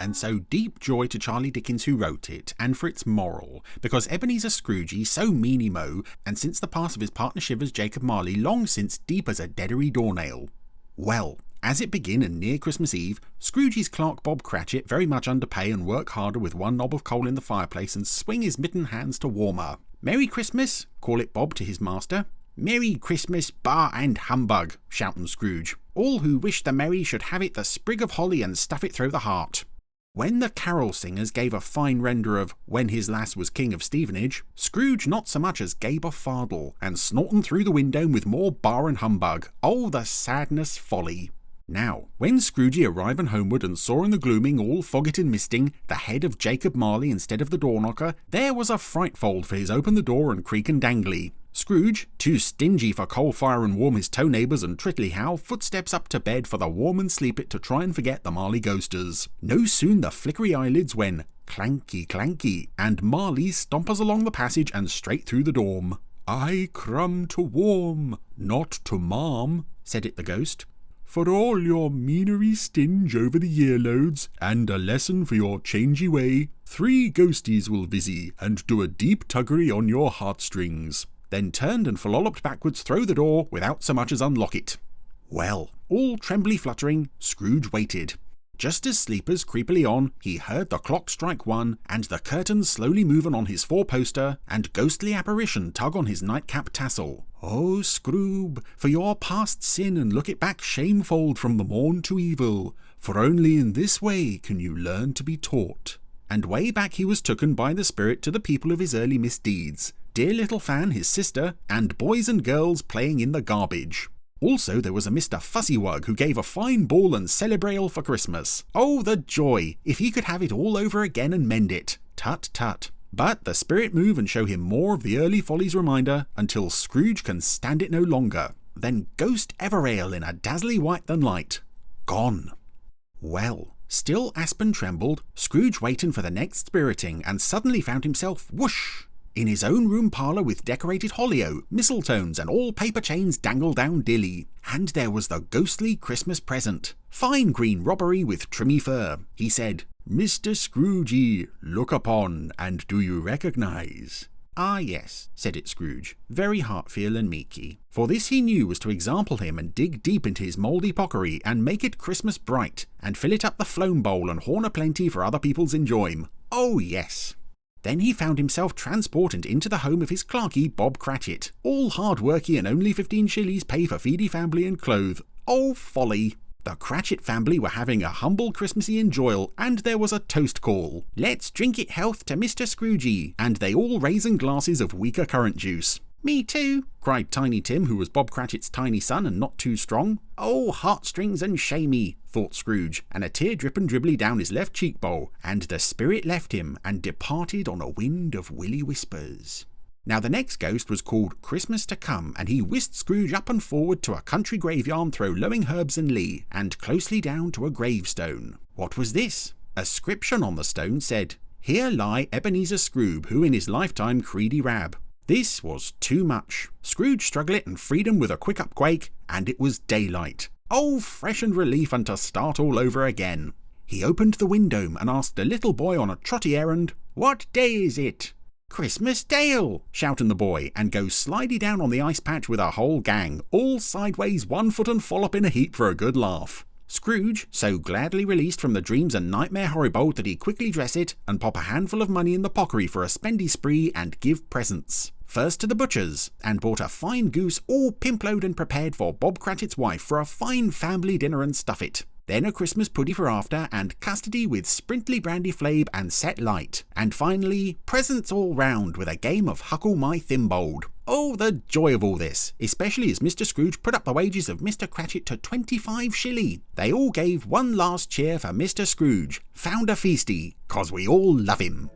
and so deep joy to Charlie Dickens who wrote it, and for its moral, because Ebenezer Scroogey so meany-mo, and since the pass of his partner Shivers Jacob Marley long since deep as a deadery doornail. Well, as it begin and near Christmas Eve, Scroogey's clerk Bob Cratchit very much underpay and work harder with one knob of coal in the fireplace and swing his mitten hands to warmer. "Merry Christmas," call it Bob to his master. "Merry Christmas, bar and humbug," shoutin' Scrooge. "All who wish the merry should have it the sprig of holly and stuff it through the heart." When the carol singers gave a fine render of When His Lass Was King of Stevenage, Scrooge not so much as gave a fardel, and snortin' through the window with more bar and humbug. Oh, the sadness folly! Now, when Scroogey arriving homeward and saw in the gloaming, all foggit and misting, the head of Jacob Marley instead of the door knocker, there was a frightfold for his open the door and creak and dangly. Scrooge, too stingy for coal fire and warm his toe neighbours and Trittly How, footsteps up to bed for the warm and sleep it to try and forget the Marley ghosters. No soon the flickery eyelids when clanky clanky, and Marley stompers along the passage and straight through the dorm. "I crumb to warm, not to marm," said it the ghost. "For all your meanery stinge over the year-loads, and a lesson for your changey way, 3 ghosties will visy, and do a deep tuggery on your heartstrings." Then turned and flolloped backwards through the door without so much as unlock it. Well, all trembly fluttering, Scrooge waited. Just as sleepers creepily on, he heard the clock strike 1, and the curtains slowly moving on his 4-poster, and ghostly apparition tug on his nightcap tassel. "Oh, Scroob, for your past sin and look it back shamefold from the morn to evil, for only in this way can you learn to be taught." And way back he was tooken by the spirit to the people of his early misdeeds, dear little Fan his sister, and boys and girls playing in the garbage. Also there was a Mr. Fussywug who gave a fine ball and celebrale for Christmas. Oh, the joy, if he could have it all over again and mend it. Tut tut. But the spirit move and show him more of the early follies reminder until Scrooge can stand it no longer. Then Ghost Everale in a dazzly white than light. Gone. Well, still Aspen trembled, Scrooge waiting for the next spiriting, and suddenly found himself, whoosh, in his own room parlour with decorated hollyo, mistletoes and all paper chains dangled down dilly. And there was the ghostly Christmas present. Fine green robbery with trimmy fur. He said, "Mr. Scroogey, look upon, and do you recognise?" "Ah, yes," said it Scrooge, very heartfeel and meeky. For this he knew was to example him and dig deep into his mouldy pockery and make it Christmas bright, and fill it up the floam bowl and horn a plenty for other people's enjoym. Oh, yes. Then he found himself transported into the home of his clerky Bob Cratchit, all hard-worky and only 15 shillings pay for feedy family and clothe. Oh, folly! The Cratchit family were having a humble Christmassy enjoyal, and there was a toast call. "Let's drink it health to Mr. Scroogey," and they all raisin glasses of weaker currant juice. "Me too," cried Tiny Tim, who was Bob Cratchit's tiny son and not too strong. "Oh, heartstrings and shamey," thought Scrooge, and a tear drippin' dribbly down his left cheekbone, and the spirit left him and departed on a wind of willy whispers. Now the next ghost was called Christmas to Come, and he whisked Scrooge up and forward to a country graveyard thro' lowing herbs and lee, and closely down to a gravestone. What was this? A scription on the stone said, "Here lie Ebenezer Scrooge, who in his lifetime creedy rab." This was too much. Scrooge struggled it and freed him with a quick upquake, and it was daylight. Oh, fresh and relief, and to start all over again. He opened the window and asked a little boy on a trotty errand, "What day is it?" "Christmas Dale," shouting the boy, and goes slidey down on the ice patch with a whole gang, all sideways 1 foot and follop in a heap for a good laugh. Scrooge, so gladly released from the dreams and nightmare horrible that he quickly dress it, and pop a handful of money in the pockery for a spendy spree and give presents. First to the butcher's, and bought a fine goose all pimploed and prepared for Bob Cratchit's wife for a fine family dinner and stuff it. Then a Christmas puddy for after, and custody with sprintly brandy flabe and set light. And finally, presents all round with a game of Huckle My Thimbold. Oh, the joy of all this, especially as Mr. Scrooge put up the wages of Mr. Cratchit to 25 shillings. They all gave one last cheer for Mr. Scrooge, found a feasty, 'cause we all love him.